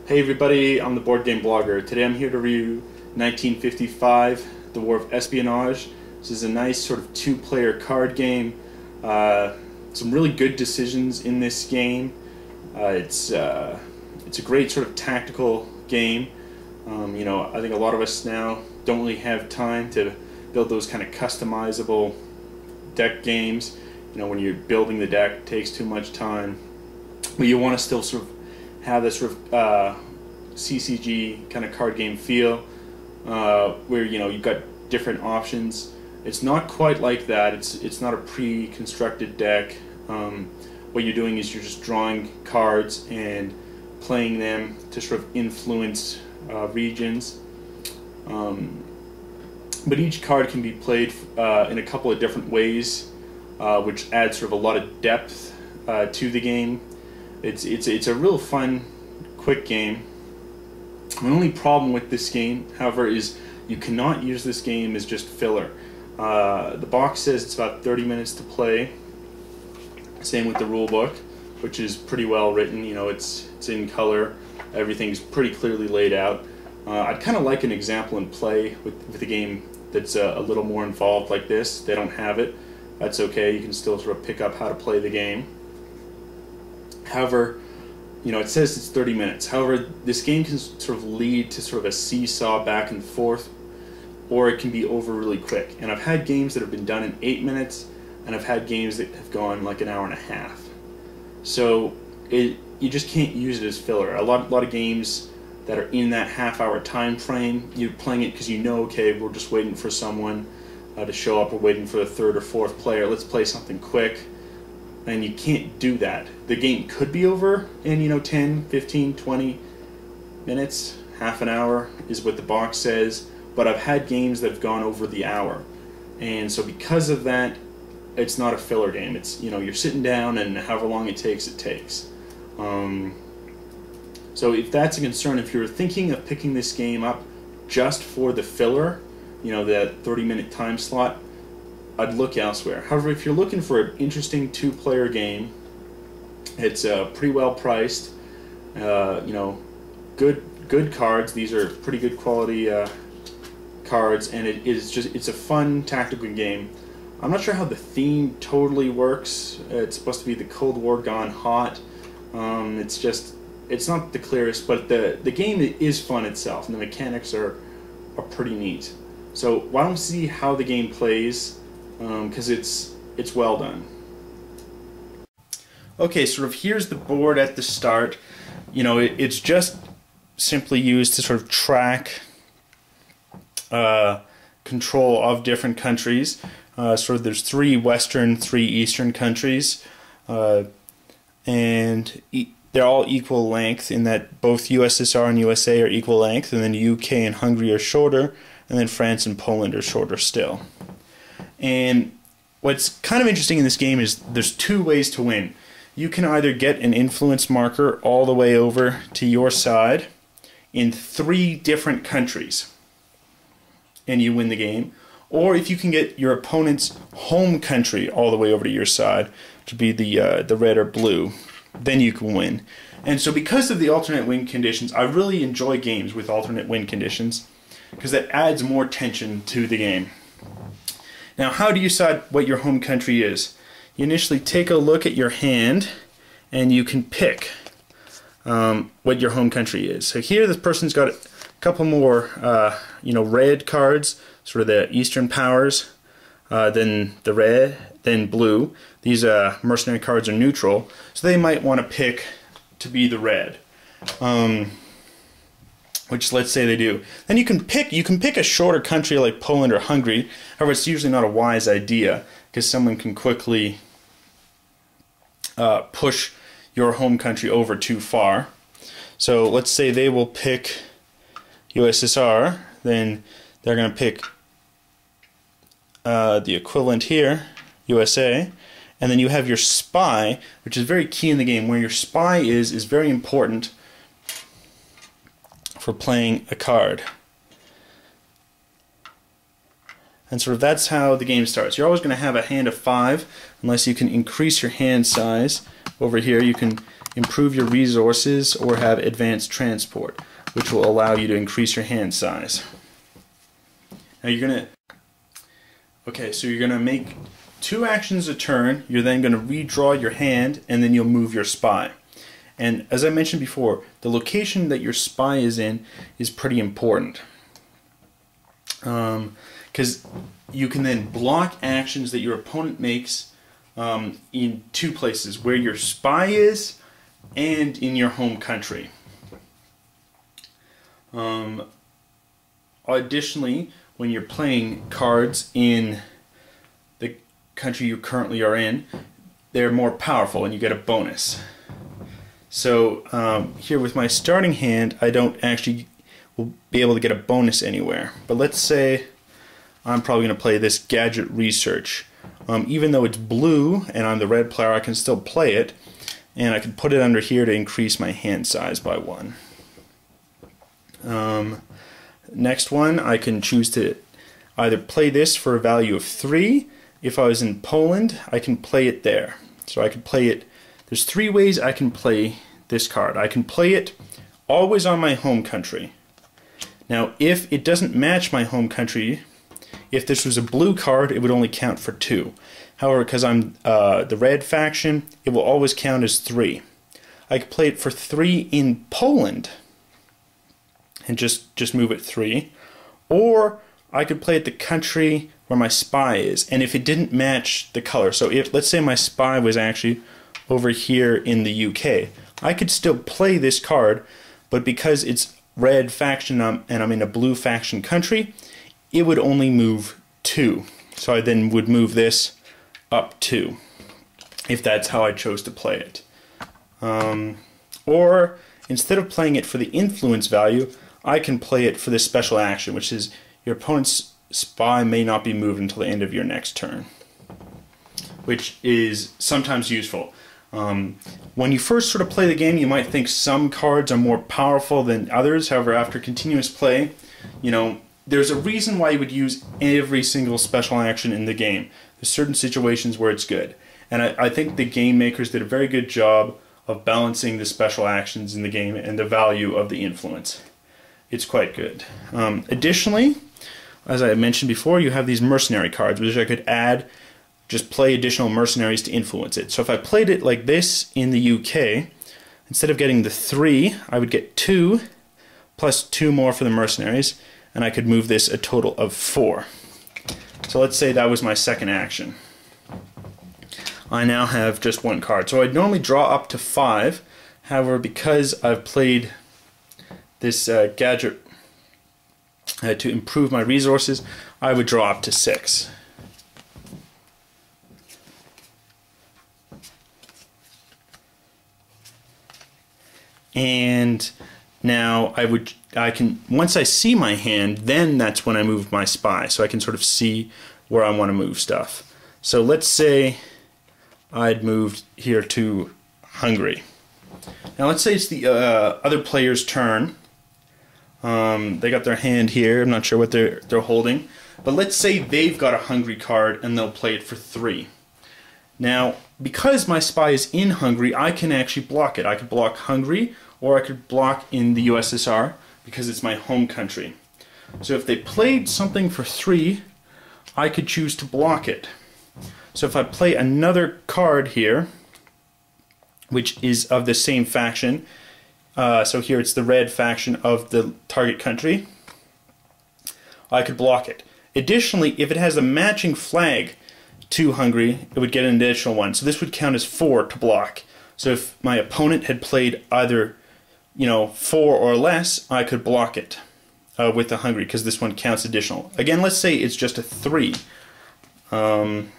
Hey everybody, I'm the Board Game Blogger. Today I'm here to review 1955, The War of Espionage. This is a nice sort of two-player card game. Some really good decisions in this game. It's a great sort of tactical game. I think a lot of us now don't really have time to build those kind of customizable deck games. When you're building the deck, it takes too much time. But you want to still sort of have this sort of CCG kind of card game feel, where you've got different options. It's not quite like that. It's not a pre-constructed deck. What you're doing is you're just drawing cards and playing them to sort of influence regions. But each card can be played in a couple of different ways, which adds sort of a lot of depth to the game. It's a real fun, quick game. The only problem with this game, however, is you cannot use this game as just filler. The box says it's about 30 minutes to play. Same with the rule book, which is pretty well written. It's in color. Everything's pretty clearly laid out. I'd kind of like an example in play with a game that's a little more involved like this. They don't have it. That's okay. You can still sort of pick up how to play the game. However, it says it's 30 minutes. However, this game can sort of lead to sort of a seesaw back and forth, or it can be over really quick. And I've had games that have been done in 8 minutes, and I've had games that have gone like an hour and a half. So you just can't use it as filler. A lot of games that are in that half-hour time frame, you're playing it because okay, we're just waiting for someone to show up. We're waiting for the third or fourth player. Let's play something quick. And you can't do that. The game could be over in 10, 15, 20 minutes, half an hour is what the box says, but I've had games that have gone over the hour. And so because of that, it's not a filler game. It's you're sitting down and however long it takes, it takes. So if that's a concern, if you're thinking of picking this game up just for the filler, that 30-minute time slot, I'd look elsewhere. However, if you're looking for an interesting two-player game, it's pretty well priced. Good cards. These are pretty good quality cards, and it's a fun tactical game. I'm not sure how the theme totally works. It's supposed to be the Cold War gone hot. It's not the clearest, but the game is fun itself, and the mechanics are pretty neat. So why don't we see how the game plays? Because it's well done. Okay, sort of here's the board at the start. It's just simply used to sort of track control of different countries. Sort of there's 3 Western, 3 Eastern countries, and they're all equal length in that both USSR and USA are equal length, and then UK and Hungary are shorter, and then France and Poland are shorter still. And what's kind of interesting in this game is there's 2 ways to win. You can either get an influence marker all the way over to your side in 3 different countries, and you win the game. Or if you can get your opponent's home country all the way over to your side, to be the red or blue, then you can win. And so because of the alternate win conditions, I really enjoy games with alternate win conditions, because that adds more tension to the game. Now, how do you decide what your home country is? You initially take a look at your hand, and you can pick what your home country is. So here, this person's got a couple more, red cards, sort of the Eastern powers, then the red, then blue. These mercenary cards are neutral, so they might want to pick to be the red. Which let's say they do. Then you can pick a shorter country like Poland or Hungary. However, it's usually not a wise idea because someone can quickly push your home country over too far. So let's say they will pick USSR, then they're going to pick the equivalent here, USA, and then you have your spy, which is very key in the game. Where your spy is very important for playing a card. And sort of that's how the game starts. You're always going to have a hand of 5 unless you can increase your hand size. Over here you can improve your resources, or have advanced transport, which will allow you to increase your hand size. Now you're gonna make 2 actions a turn. You're then gonna redraw your hand, and then you'll move your spy. And as I mentioned before, the location that your spy is in is pretty important, because you can then block actions that your opponent makes in 2 places, where your spy is and in your home country. Additionally, when you're playing cards in the country you currently are in, they're more powerful and you get a bonus. So here with my starting hand, I don't actually will be able to get a bonus anywhere. But let's say I'm probably going to play this Gadget Research. Even though it's blue and I'm the red player, I can still play it, and I can put it under here to increase my hand size by 1. Next one, I can choose to either play this for a value of 3. If I was in Poland, I can play it there. So I can play it. There's 3 ways I can play this card. I can play it always on my home country. Now, if it doesn't match my home country, if this was a blue card, it would only count for 2. However, because I'm the red faction, it will always count as 3. I could play it for 3 in Poland and just move it 3. Or I could play it the country where my spy is, and if it didn't match the color, so if, let's say my spy was actually over here in the UK, I could still play this card, but because it's red faction and I'm in a blue faction country, it would only move 2. So I then would move this up 2, if that's how I chose to play it. Or instead of playing it for the influence value, I can play it for this special action, which is your opponent's spy may not be moved until the end of your next turn, which is sometimes useful. When you first sort of play the game, you might think some cards are more powerful than others. However, after continuous play, you know, there's a reason why you would use every single special action in the game. There's certain situations where it's good. And I think the game makers did a very good job of balancing the special actions in the game and the value of the influence. It's quite good. Additionally, as I mentioned before, you have these mercenary cards, which I could add, just play additional mercenaries to influence it. So if I played it like this in the UK, instead of getting the 3, I would get 2, plus 2 more for the mercenaries, and I could move this a total of 4. So let's say that was my second action. I now have just 1 card. So I'd normally draw up to 5. However, because I've played this gadget to improve my resources, I would draw up to 6. And now I can once I see my hand, then that's when I move my spy, so I can sort of see where I want to move stuff. So let's say I'd moved here to Hungary. Now let's say it's the other player's turn. They got their hand here. I'm not sure what they're holding, but let's say they've got a Hungary card and they'll play it for 3. Now, because my spy is in Hungary, I can actually block it. I could block Hungary, or I could block in the USSR because it's my home country. So if they played something for 3, I could choose to block it. So if I play another card here, which is of the same faction, so here it's the red faction of the target country, I could block it. Additionally, if it has a matching flag to Hungary, it would get an additional 1. So this would count as 4 to block. So if my opponent had played either, 4 or less, I could block it with the Hungary, because this one counts additional. Again, let's say it's just a 3. And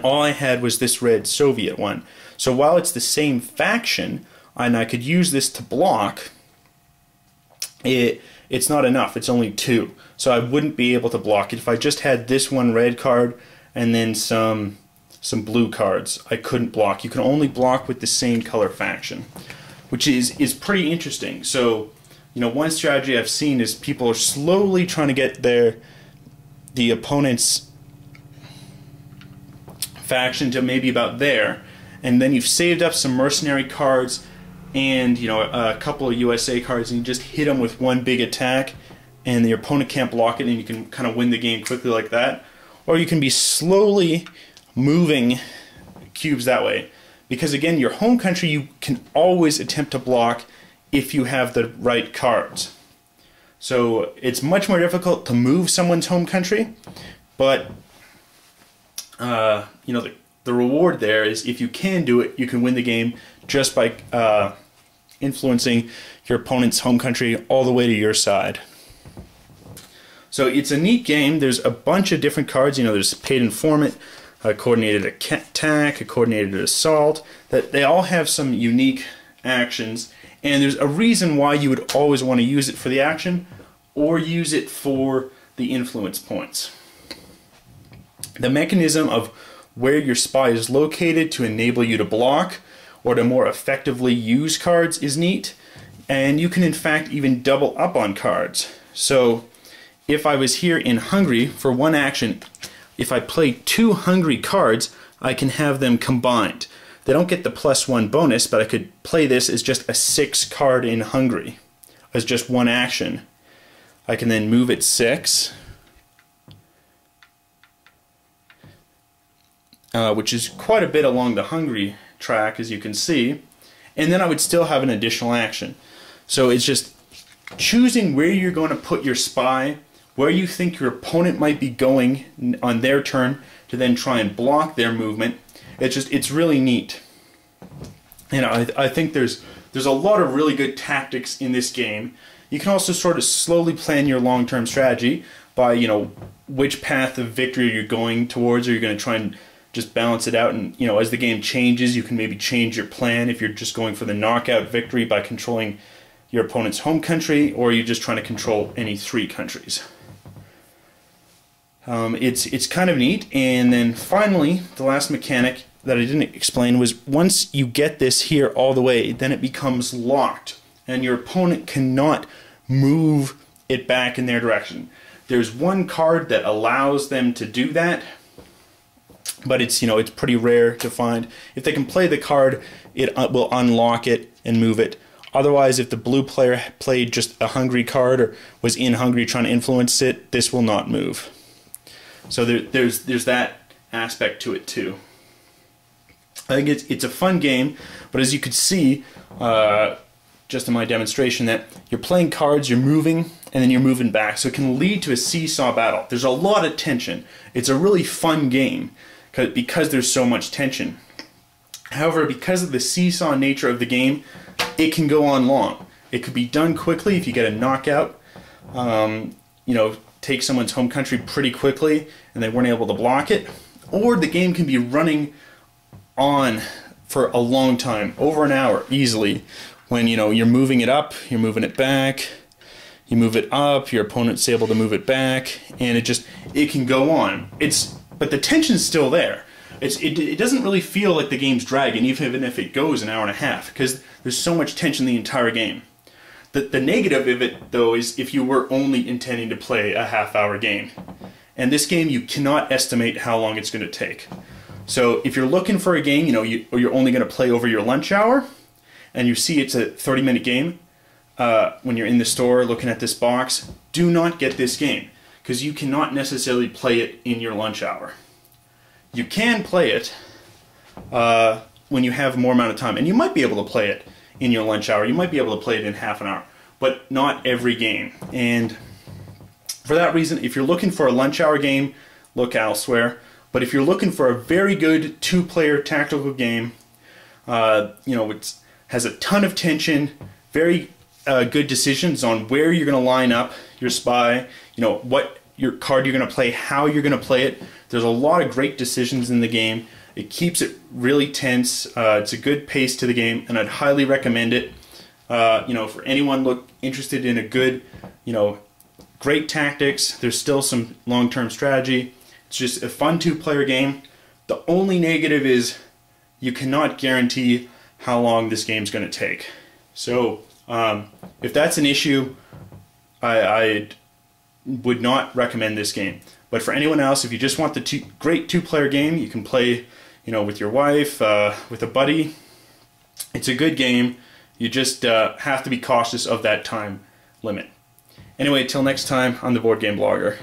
all I had was this red Soviet one. So while it's the same faction, and I could use this to block, it's not enough. It's only 2. So I wouldn't be able to block it. If I just had this one red card and then some blue cards, I couldn't block. You can only block with the same color faction, which is pretty interesting. So, one strategy I've seen is people are slowly trying to get the opponent's faction to maybe about there, and then you've saved up some mercenary cards and a couple of USA cards, and you just hit them with one big attack, and your opponent can't block it, and you can kind of win the game quickly like that. Or you can be slowly moving cubes that way, because again, your home country you can always attempt to block if you have the right cards. So it's much more difficult to move someone's home country, but the reward there is if you can do it, you can win the game just by influencing your opponent's home country all the way to your side. So it's a neat game. There's a bunch of different cards. There's paid informant, a coordinated attack, a coordinated assault. That they all have some unique actions, and there's a reason why you would always want to use it for the action or use it for the influence points. The mechanism of where your spy is located to enable you to block or to more effectively use cards is neat, and you can in fact even double up on cards. So if I was here in Hungary for one action, if I play 2 Hungary cards, I can have them combined. They don't get the +1 bonus, but I could play this as just a 6 card in Hungary as just one action. I can then move it 6, which is quite a bit along the Hungary track, as you can see, and then I would still have an additional action. So it's just choosing where you're going to put your spy, where you think your opponent might be going on their turn to then try and block their movement. It's really neat. I think there's a lot of really good tactics in this game. You can also sort of slowly plan your long-term strategy by which path of victory you're going towards, or you're going to try and just balance it out, and as the game changes you can maybe change your plan if you're just going for the knockout victory by controlling your opponent's home country, or you're just trying to control any 3 countries. It's kind of neat. And then finally, the last mechanic that I didn't explain was once you get this here all the way, then it becomes locked and your opponent cannot move it back in their direction. There's one card that allows them to do that, but it's it's pretty rare to find. If they can play the card, it will unlock it and move it. Otherwise, if the blue player played just a Hungary card or was in Hungary trying to influence it, this will not move. So there's that aspect to it too. I think it's a fun game, but as you could see just in my demonstration, that you're playing cards, you're moving, and then you're moving back. So it can lead to a seesaw battle. There's a lot of tension. It's a really fun game because there's so much tension. However, because of the seesaw nature of the game, it can go on long. It could be done quickly if you get a knockout, take someone's home country pretty quickly and they weren't able to block it, or the game can be running on for a long time, over an hour easily, when you're moving it up, you're moving it back, you move it up, your opponent's able to move it back, and it can go on. But the tension's still there. It doesn't really feel like the game's dragging, even if it goes an hour and a half, because there's so much tension the entire game. The negative of it, though, is if you were only intending to play a half-hour game. And this game, you cannot estimate how long it's going to take. So if you're looking for a game, or you're only going to play over your lunch hour, and you see it's a 30-minute game, when you're in the store looking at this box, do not get this game, because you cannot necessarily play it in your lunch hour. You can play it when you have more amount of time, and you might be able to play it in your lunch hour. You might be able to play it in half an hour, but not every game. And for that reason, if you're looking for a lunch hour game, look elsewhere. But if you're looking for a very good 2-player tactical game, it has a ton of tension, very good decisions on where you're going to line up your spy, what your card you're going to play, how you're going to play it. There's a lot of great decisions in the game. It keeps it really tense. It's a good pace to the game, and I'd highly recommend it. For anyone interested in a good, great tactics. There's still some long-term strategy. It's just a fun 2-player game. The only negative is you cannot guarantee how long this game's going to take. So if that's an issue, I would not recommend this game. But for anyone else, if you just want the great 2-player game, you can play you know, with your wife, with a buddy. It's a good game. You just have to be cautious of that time limit. Anyway, till next time, I'm the Board Game Blogger.